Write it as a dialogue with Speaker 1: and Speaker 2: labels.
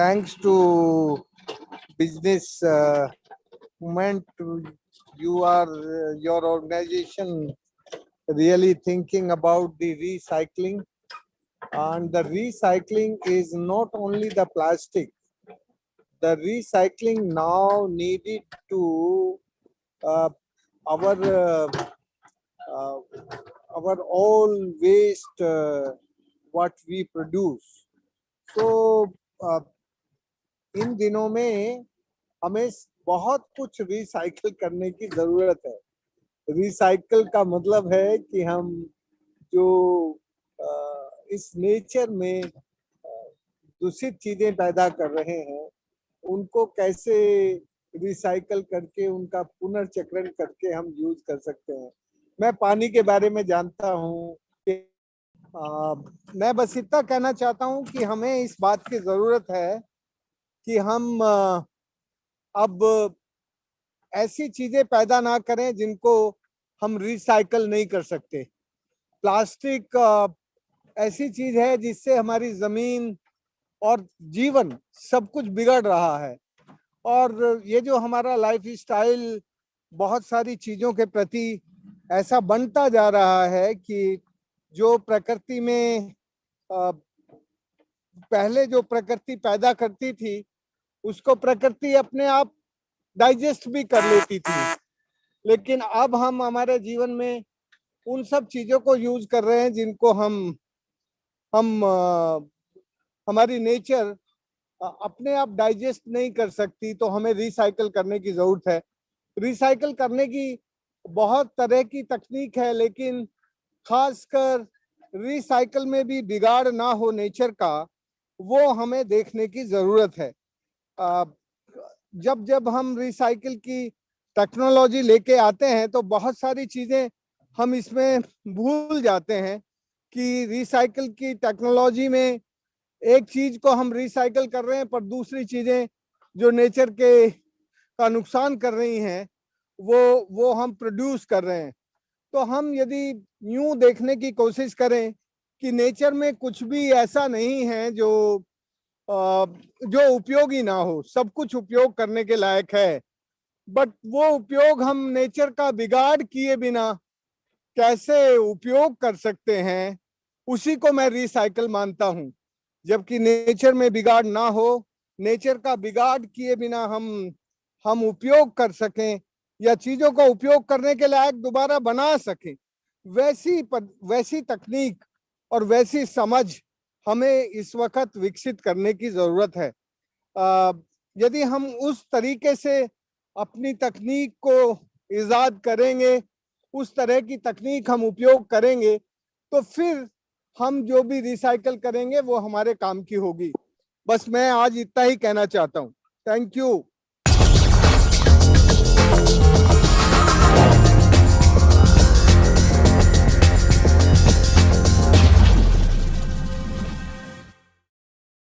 Speaker 1: thanks to business movement, you are your organization really thinking about the recycling, and the recycling is not only the plastic. The recycling now needed to uh, our uh, uh, our all waste what we produce. So इन दिनों में हमें बहुत कुछ recycle करने की जरूरत है। Recycle का मतलब है कि हम जो इस नेचर में दूषित चीजें पैदा कर रहे हैं उनको कैसे रिसाइकल करके उनका पुनर्चक्रण करके हम यूज कर सकते हैं। मैं पानी के बारे में जानता हूँ कि मैं बस इतना कहना चाहता हूँ कि हमें इस बात की जरूरत है कि हम अब ऐसी चीजें पैदा ना करें जिनको हम रिसाइकल नहीं कर सकते। प्लास्टिक ऐसी चीज है जिससे हमारी जमीन और जीवन सब कुछ बिगड़ रहा है, और ये जो हमारा लाइफ स्टाइल बहुत सारी चीजों के प्रति ऐसा बनता जा रहा है कि जो प्रकृति में पहले जो प्रकृति पैदा करती थी उसको प्रकृति अपने आप डाइजेस्ट भी कर लेती थी, लेकिन अब हम हमारे जीवन में उन सब चीजों को यूज कर रहे हैं जिनको हम हमारी नेचर अपने आप डाइजेस्ट नहीं कर सकती। तो हमें रिसाइकल करने की जरूरत है। रिसाइकल करने की बहुत तरह की तकनीक है, लेकिन खासकर रिसाइकल में भी बिगाड़ ना हो नेचर का, वो हमें देखने की जरूरत है। जब जब हम रिसाइकिल की टेक्नोलॉजी लेके आते हैं तो बहुत सारी चीजें हम इसमें भूल जाते हैं कि रिसाइकिल की टेक्नोलॉजी में एक चीज को हम रिसाइकिल कर रहे हैं पर दूसरी चीजें जो नेचर के का नुकसान कर रही हैं वो हम प्रोड्यूस कर रहे हैं। तो हम यदि यूं देखने की कोशिश करें कि नेचर में कुछ भी ऐसा नहीं है जो उपयोगी ना हो, सब कुछ उपयोग करने के लायक है, बट वो उपयोग हम नेचर का बिगाड़ किए बिना कैसे उपयोग कर सकते हैं, उसी को मैं रिसाइकल मानता हूं। जबकि नेचर में बिगाड़ ना हो, नेचर का बिगाड़ किए बिना हम उपयोग कर सकें या चीजों को उपयोग करने के लायक दोबारा बना सकें, वैसी तकनीक और वैसी समझ हमें इस वक्त विकसित करने की जरूरत है। यदि हम उस तरीके से अपनी तकनीक को इजाद करेंगे, उस तरह की तकनीक हम उपयोग करेंगे, तो फिर हम जो भी रिसाइकल करेंगे वो हमारे काम की होगी। बस मैं आज इतना ही कहना चाहता हूँ। Thank you.